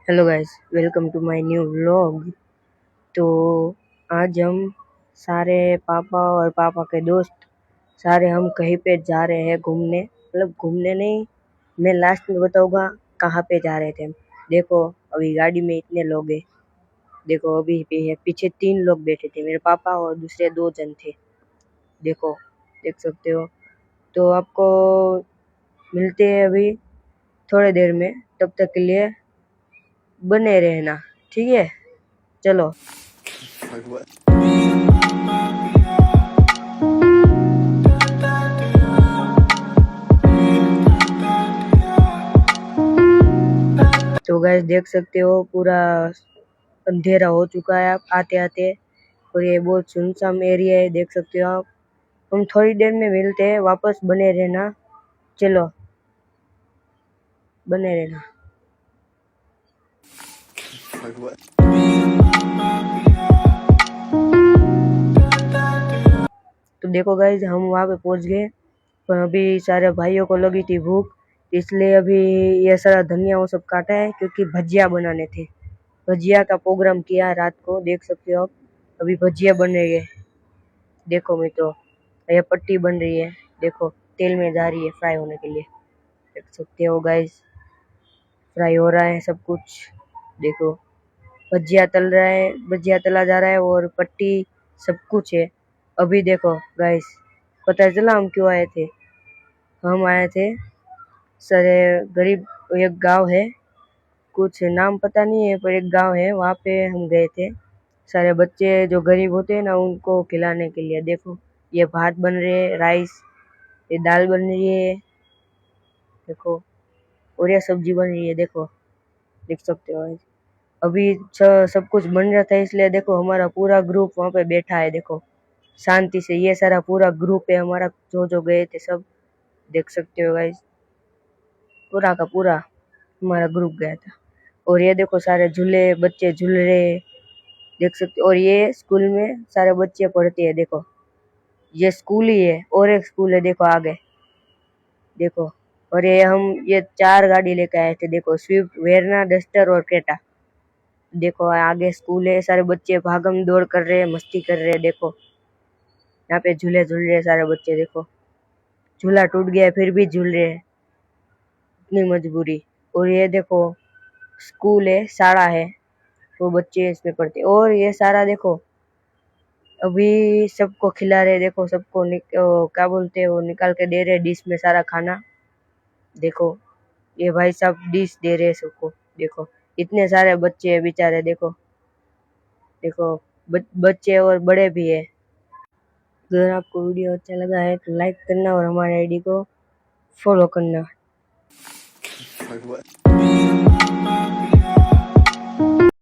Hello guys, welcome to my new vlog. तो आज हम सारे पापा और पापा के दोस्त सारे हम कहीं पे जा रहे हैं घूमने। मतलब घूमने नहीं, मैं लास्ट में बताऊंगा कहाँ पे जा रहे थे हम। देखो अभी गाड़ी में इतने लोग हैं। देखो अभी भी है, पीछे 3 लोग बैठे थे, मेरे पापा और दूसरे 2 जन थे। देखो, देख सकते हो। तो आपको मिलते हैं अभी थोड़ी देर में, तब तक के लिए बने रहना, ठीक है। चलो। तो गाइस देख सकते हो, पूरा अंधेरा हो चुका है आप आते आते, और ये बहुत सुनसान एरिया है, देख सकते हो आप। हम थोड़ी देर में मिलते हैं, वापस बने रहना। चलो, बने रहना। तो देखो गाइस, हम वहाँ पे पहुँच गए, पर अभी सारे भाइयों को लगी थी भूख, इसलिए अभी ये सारा धनिया वो सब काटा है, क्योंकि भजिया बनाने थे। भजिया का प्रोग्राम किया रात को, देख सकते हो आप। अभी भजिया बन रही है, देखो। मैं तो ये पट्टी बन रही है, देखो तेल में जा रही है फ्राई होने के लिए, देख सकते हो गाइस। फ्राई हो रहा है सब कुछ, देखो। भजिया तल रहा है, भजिया तला जा रहा है, और पट्टी सब कुछ है। अभी देखो गाइस, पता चला हम क्यों आए थे। हम आए थे सारे गरीब, एक गांव है, कुछ नाम पता नहीं है, पर एक गांव है, वहाँ पे हम गए थे। सारे बच्चे जो गरीब होते हैं ना, उनको खिलाने के लिए। देखो ये भात बन रहे हैं, राइस, ये दाल बन रही है, देखो। और ये सब्जी बन रही है, देखो, देख सकते हो। अभी सब कुछ बन रहा था, इसलिए देखो हमारा पूरा ग्रुप वहाँ पे बैठा है, देखो शांति से। ये सारा पूरा ग्रुप है हमारा, जो जो गए थे सब, देख सकते हो गाइस। पूरा का पूरा हमारा ग्रुप गया था। और ये देखो सारे झूले, बच्चे झूल रहे हैं, देख सकते हो। और ये स्कूल में सारे बच्चे पढ़ते हैं, देखो। ये स्कूल ही है, और एक स्कूल है, देखो आगे, देखो। और ये 4 गाड़ी लेके आए थे, देखो, स्विफ्ट, वेरना, डस्टर और क्रेटा। देखो आगे स्कूल है, सारे बच्चे भागम दौड़ कर रहे हैं, मस्ती कर रहे हैं, देखो। यहाँ पे झूले झूल रहे हैं सारे बच्चे, देखो। झूला टूट गया फिर भी झूल रहे हैं, इतनी मजबूरी। और ये देखो स्कूल है, शाला है, वो बच्चे इसमें पढ़ते। और ये सारा देखो, अभी सबको खिला रहे, देखो सबको क्या बोलते हैं वो, निकाल के दे रहे डिश में सारा खाना, देखो। ये भाई साहब डिश दे रहे हैं सबको, देखो। इतने सारे बच्चे हैं बेचारे, देखो देखो। बच्चे और बड़े भी है। अगर आपको वीडियो अच्छा लगा है तो लाइक करना, और हमारे आईडी को फॉलो करना।